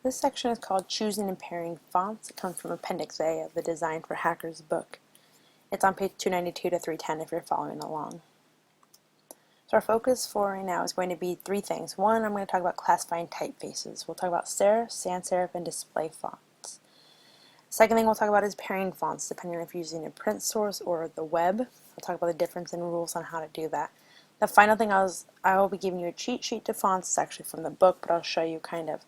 This section is called Choosing and Pairing Fonts. It comes from Appendix A of the Design for Hackers book. It's on page 292 to 310 if you're following along. So our focus for right now is going to be three things. One, I'm going to talk about classifying typefaces. We'll talk about serif, sans serif, and display fonts. Second thing we'll talk about is pairing fonts, depending on if you're using a print source or the web. I'll talk about the difference in rules on how to do that. The final thing I will be giving you a cheat sheet to fonts. It's actually from the book, but I'll show you kind of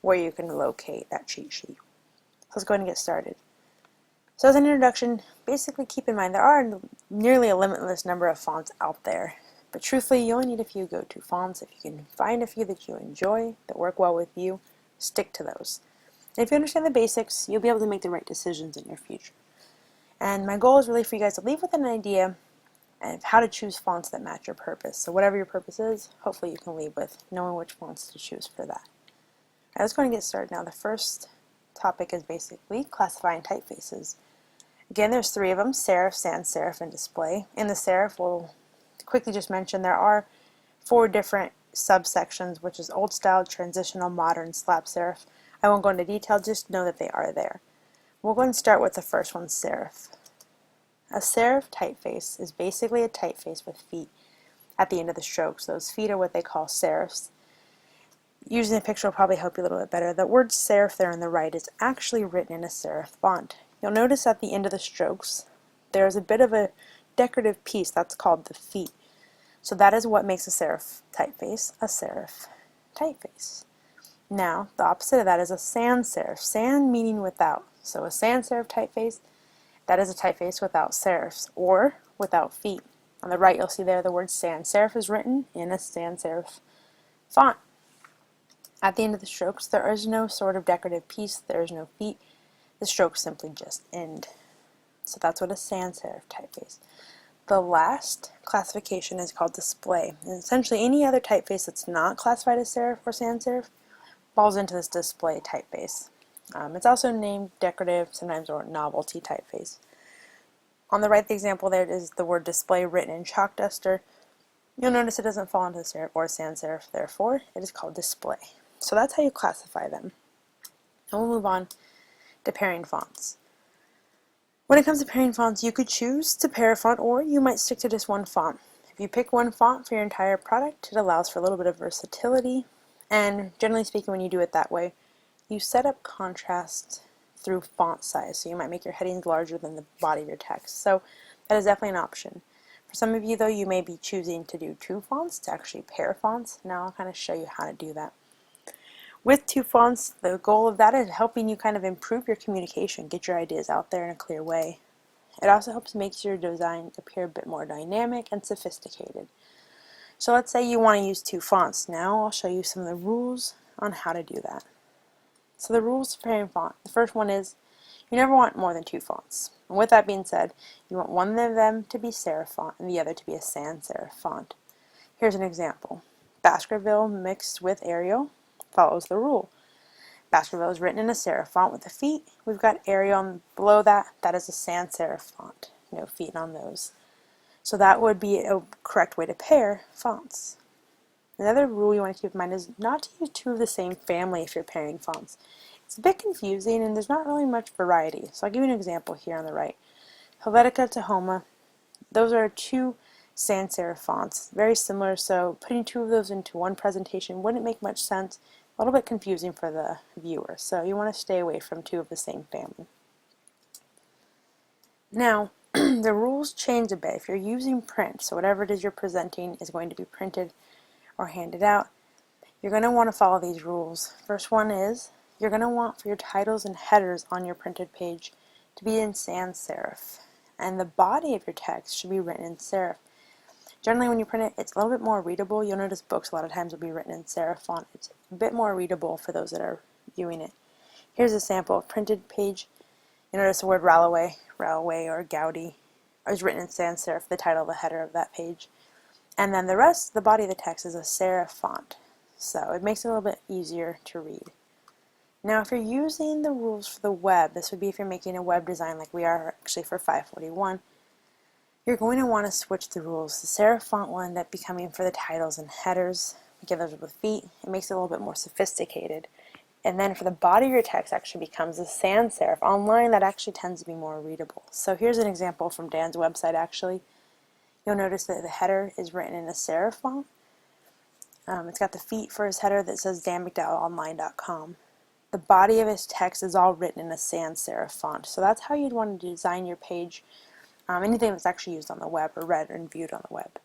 where you can locate that cheat sheet. So let's go ahead and get started. So as an introduction, basically keep in mind there are nearly a limitless number of fonts out there. But truthfully, you only need a few go-to fonts. If you can find a few that you enjoy, that work well with you, stick to those. And if you understand the basics, you'll be able to make the right decisions in your future. And my goal is really for you guys to leave with an idea of how to choose fonts that match your purpose. So whatever your purpose is, hopefully you can leave with knowing which fonts to choose for that. Let's go and get started now. The first topic is basically classifying typefaces. Again, there's three of them: serif, sans serif, and display. In the serif, we'll quickly just mention there are four different subsections, which is old style, transitional, modern, slab serif. I won't go into detail, just know that they are there. We'll go and start with the first one, serif. A serif typeface is basically a typeface with feet at the end of the strokes. Those feet are what they call serifs. Using a picture will probably help you a little bit better. The word serif there on the right is actually written in a serif font. You'll notice at the end of the strokes there's a bit of a decorative piece that's called the feet. So that is what makes a serif typeface. Now, the opposite of that is a sans serif. Sans meaning without. So a sans serif typeface, that is a typeface without serifs or without feet. On the right you'll see there the word sans serif is written in a sans serif font. At the end of the strokes, there is no sort of decorative piece, there is no feet. The strokes simply just end. So that's what a sans serif typeface. The last classification is called display. And essentially any other typeface that's not classified as serif or sans serif falls into this display typeface. It's also named decorative, sometimes, or novelty typeface. On the right, the example there is the word display written in chalk duster. You'll notice it doesn't fall into the serif or sans serif, therefore it is called display. So that's how you classify them. And we'll move on to pairing fonts. When it comes to pairing fonts, you could choose to pair a font, or you might stick to just one font. If you pick one font for your entire product, it allows for a little bit of versatility, and generally speaking, when you do it that way, you set up contrast through font size. So you might make your headings larger than the body of your text. So that is definitely an option. For some of you though, you may be choosing to do two fonts, to actually pair fonts. Now I'll kind of show you how to do that. With two fonts, the goal of that is helping you kind of improve your communication, get your ideas out there in a clear way. It also helps make your design appear a bit more dynamic and sophisticated. So let's say you want to use two fonts. Now I'll show you some of the rules on how to do that. So the rules for pairing font. The first one is you never want more than two fonts. And with that being said, you want one of them to be serif font and the other to be a sans serif font. Here's an example. Baskerville mixed with Arial follows the rule. Baskerville is written in a serif font with the feet. We've got Arial below that. That is a sans serif font. No feet on those. So that would be a correct way to pair fonts. Another rule you want to keep in mind is not to use two of the same family if you're pairing fonts. It's a bit confusing and there's not really much variety. So I'll give you an example here on the right. Helvetica Tahoma, those are two sans serif fonts. Very similar, so putting two of those into one presentation wouldn't make much sense. A little bit confusing for the viewer, so you want to stay away from two of the same family. Now, the rules change a bit. If you're using print, so whatever it is you're presenting is going to be printed or handed out, you're going to want to follow these rules. First one is you're going to want for your titles and headers on your printed page to be in sans serif, and the body of your text should be written in serif. Generally when you print it, it's a little bit more readable. You'll notice books a lot of times will be written in serif font. It's a bit more readable for those that are viewing it. Here's a sample of printed page. You notice the word railway or Gaudi is written in sans serif, the title, the header of that page. And then the rest, the body of the text, is a serif font. So it makes it a little bit easier to read. Now if you're using the rules for the web, this would be if you're making a web design like we are actually for 541, you're going to want to switch the rules. The serif font will end up becoming for the titles and headers. We give those with feet. It makes it a little bit more sophisticated. And then for the body of your text actually becomes a sans serif. Online that actually tends to be more readable. So here's an example from Dan's website actually. You'll notice that the header is written in a serif font. It's got the feet for his header that says danmcdowellonline.com. The body of his text is all written in a sans serif font. So that's how you'd want to design your page, anything that's actually used on the web or read and viewed on the web.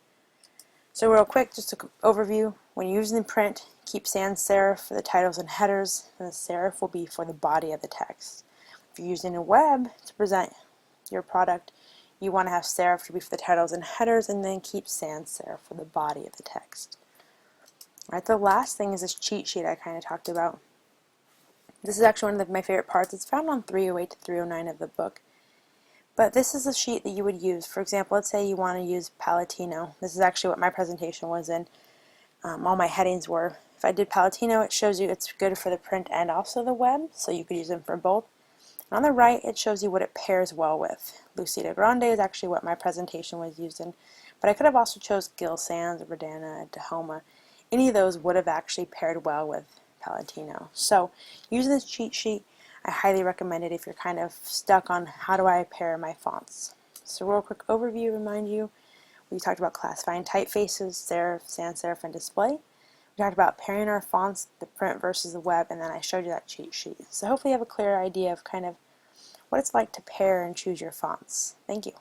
So real quick, just an overview. When you're using print, keep sans serif for the titles and headers, and the serif will be for the body of the text. If you're using a web to present your product, you want to have serif to be for the titles and headers, and then keep sans serif for the body of the text. Alright, the last thing is this cheat sheet I kind of talked about. This is actually one of my favorite parts. It's found on 308 to 309 of the book. But this is a sheet that you would use. For example, let's say you want to use Palatino. This is actually what my presentation was in. All my headings were. If I did Palatino, it shows you it's good for the print and also the web, so you could use them for both. And on the right, it shows you what it pairs well with. Lucida Grande is actually what my presentation was used in, but I could have also chose Gil Sans, Verdana, Dahoma. Any of those would have actually paired well with Palatino. So using this cheat sheet, I highly recommend it if you're kind of stuck on how do I pair my fonts. So real quick overview, remind you, we talked about classifying typefaces, serif, sans serif, and display. We talked about pairing our fonts, the print versus the web, and then I showed you that cheat sheet. So hopefully you have a clear idea of kind of what it's like to pair and choose your fonts. Thank you.